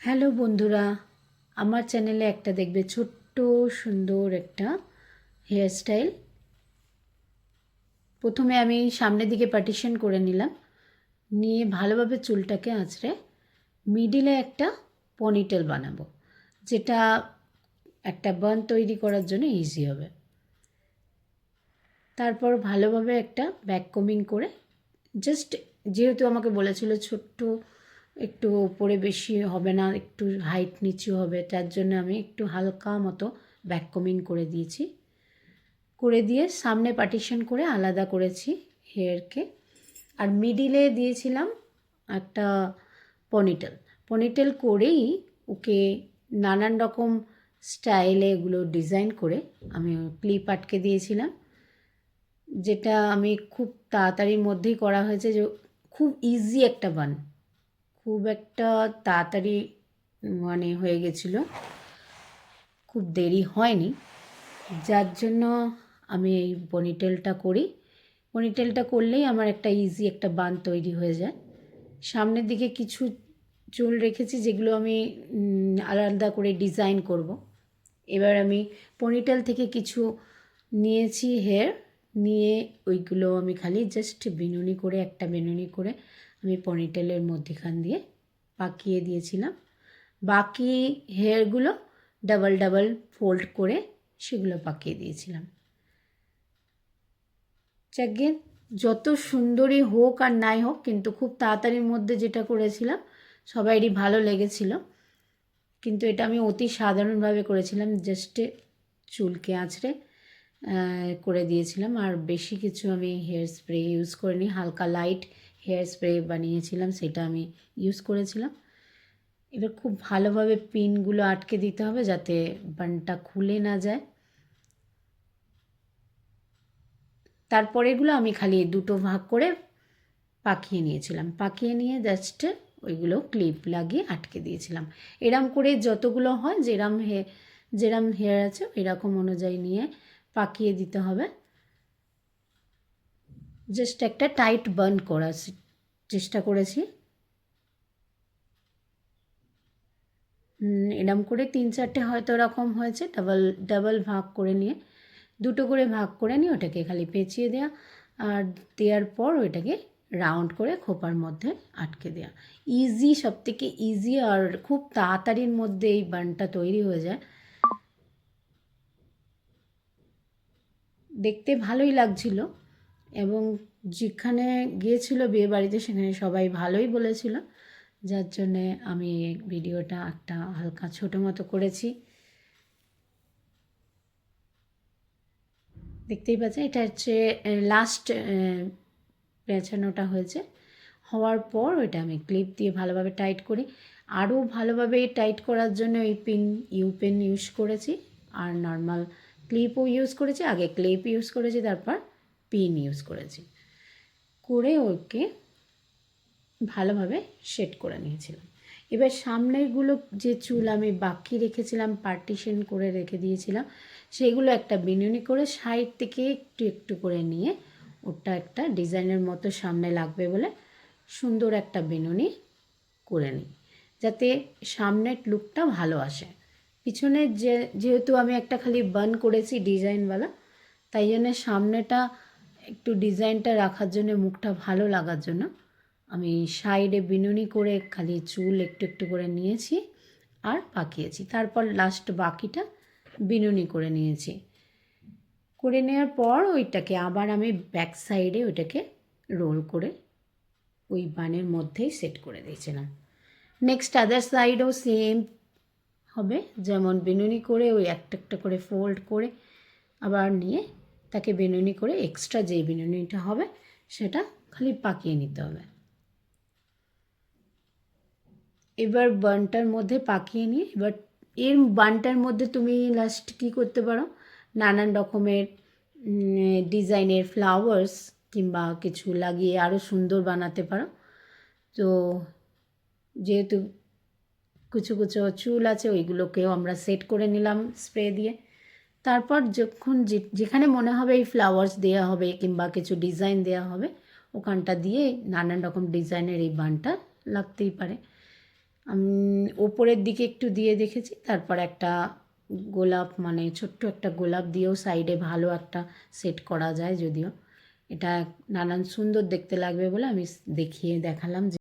Hello বন্ধুরা, আমার চ্যানেলে একটা দেখবে ছোট্ট সুন্দর একটা হেয়ার স্টাইল। প্রথমে আমি সামনের দিকে পার্টিশন করে নিলাম, নিয়ে ভালোভাবে চুলটাকে আঁচড়ে মিডিলে একটা পনিটেল বানাবো, যেটা একটা বান তৈরি করার জন্য ইজি হবে। তারপর ভালোভাবে একটা ব্যাক কমিং করে জাস্ট, যেহেতু আমাকে বলেছিল ছোট্ট একটু উপরে বেশি হবে না, একটু হাইট নিচু হবে, তার জন্য আমি একটু হালকা মতো ব্যাক কমিং করে দিয়েছি। করে দিয়ে সামনে পার্টিশন করে আলাদা করেছি হেয়ারকে। আর মিডিলে দিয়েছিলাম একটা পনিটেল। পনিটেল করেই ওকে নানান রকম স্টাইলে এগুলো ডিজাইন করে আমি ক্লিপ আটকে দিয়েছিলাম, যেটা আমি খুব তাড়াতাড়ির মধ্যেই করা হয়েছে। যে খুব ইজি একটা বান, খুব একটা তাড়াতাড়ি মানে হয়ে গেছিলো, খুব দেরি হয়নি, যার জন্য আমি এই পনিটেলটা করি। পনিটেলটা করলেই আমার একটা ইজি একটা বান তৈরি হয়ে যায়। সামনের দিকে কিছু চুল রেখেছি যেগুলো আমি আলাদা করে ডিজাইন করব। এবার আমি পনিটেল থেকে কিছু নিয়েছি হেয়ার, নিয়ে ওইগুলো আমি খালি জাস্ট বিনুনি করে, একটা বিনুনি করে আমি পনিটেলের মধ্যেখান দিয়ে পাকিয়ে দিয়েছিলাম। বাকি হেয়ারগুলো ডাবল ডাবল ফোল্ড করে সেগুলো পাকিয়ে দিয়েছিলাম। যাকে যত সুন্দরী হোক আর নাই হোক, কিন্তু খুব তাড়াতাড়ির মধ্যে যেটা করেছিলাম সবাইরই ভালো লেগেছিল। কিন্তু এটা আমি অতি সাধারণভাবে করেছিলাম, জাস্টে চুলকে আঁচড়ে করে দিয়েছিলাম। আর বেশি কিছু আমি হেয়ার স্প্রে ইউজ করিনি, হালকা লাইট হেয়ার স্প্রে বানিয়েছিলাম, সেটা আমি ইউজ করেছিলাম। এবার খুব ভালোভাবে পিনগুলো আটকে দিতে হবে যাতে বানটা খুলে না যায়। তারপর এগুলো আমি খালি দুটো ভাগ করে পাকিয়ে নিয়েছিলাম, পাকিয়ে নিয়ে জাস্ট ওইগুলো ক্লিপ লাগিয়ে আটকে দিয়েছিলাম। এরম করে যতগুলো হয়, যেরম হেয়ার আছে এরকম অনুযায়ী নিয়ে পাকিয়ে দিতে হবে। জাস্ট একটা টাইট বান করার চেষ্টা করেছি। এরম করে 3-4টে হয়তো এরকম হয়েছে, ডাবল ডাবল ভাগ করে নিয়ে, দুটো করে ভাগ করে নিয়ে ওটাকে খালি পেঁচিয়ে দেওয়া, আর দেওয়ার পর ওইটাকে রাউন্ড করে খোপার মধ্যে আটকে দেওয়া। ইজি, সবথেকে ইজি, আর খুব তাড়াতাড়ির মধ্যে এই বানটা তৈরি হয়ে যায়। দেখতে ভালোই লাগছিল, এবং যেখানে গিয়েছিল বিয়ে বাড়িতে সেখানে সবাই ভালোই বলেছিল, যার জন্যে আমি ভিডিওটা একটা হালকা ছোটো মতো করেছি। দেখতেই পাচ্ছেন, এটা হচ্ছে লাস্ট পেঁচানোটা হয়েছে। হওয়ার পর ওইটা আমি ক্লিপ দিয়ে ভালোভাবে টাইট করি। আরও ভালোভাবে টাইট করার জন্য এই পেন ইউজ করেছি, আর নর্মাল ক্লিপও ইউজ করেছি। আগে ক্লিপ ইউজ করেছি, তারপর পিন ইউজ করেছি, করে ওকে ভালোভাবে সেট করে নিয়েছিলাম। এবার সামনেরগুলো যে চুল আমি বাকি রেখেছিলাম, পার্টিশন করে রেখে দিয়েছিলাম, সেগুলো একটা বিনুনি করে সাইড থেকে একটু একটু করে নিয়ে ওটা একটা ডিজাইনের মতো সামনে লাগবে বলে সুন্দর একটা বিনুনি করে নিই, যাতে সামনের লুকটা ভালো আসে। পিছনে যেহেতু আমি একটা খালি বান করেছি ডিজাইনওয়ালা, তাই জন্য সামনেটা একটু ডিজাইনটা রাখার জন্য, মুখটা ভালো লাগার জন্য আমি সাইডে বিনুনি করে খালি চুল একটু একটু করে নিয়েছি আর পাকিয়েছি। তারপর লাস্ট বাকিটা বিনুনি করে নিয়েছি। করে নেওয়ার পর ওইটাকে আবার আমি ব্যাক সাইডে ওইটাকে রোল করে ওই বানের মধ্যেই সেট করে দিয়েছিলাম। নেক্সট আদার সাইডও সেম হবে, যেমন বিনুনি করে ওই একটা একটা করে ফোল্ড করে আবার নিয়ে তাকে বিনুনি করে এক্সট্রা যে বিনুনিটা হবে সেটা খালি পাকিয়ে নিতে হবে। এবার বানটার মধ্যে পাকিয়ে নিয়ে, এবার এর বানটার মধ্যে তুমি লাস্ট কী করতে পারো, নানান রকমের ডিজাইনের ফ্লাওয়ার্স কিংবা কিছু লাগিয়ে আরও সুন্দর বানাতে পারো। তো যেহেতু কুচো কুচো চুল আছে, ওইগুলোকেও আমরা সেট করে নিলাম স্প্রে দিয়ে। তারপর যখন যেখানে মনে হবে এই ফ্লাওয়ার্স দেওয়া হবে কিংবা কিছু ডিজাইন দেওয়া হবে, ওখানটা দিয়ে নানান রকম ডিজাইনের এই বানটা লাগতেই পারে। ওপরের দিকে একটু দিয়ে দেখেছি, তারপর একটা গোলাপ মানে ছোট্ট একটা গোলাপ দিয়েও সাইডে ভালো একটা সেট করা যায়। যদিও এটা নানান সুন্দর দেখতে লাগবে বলে আমি দেখালাম যে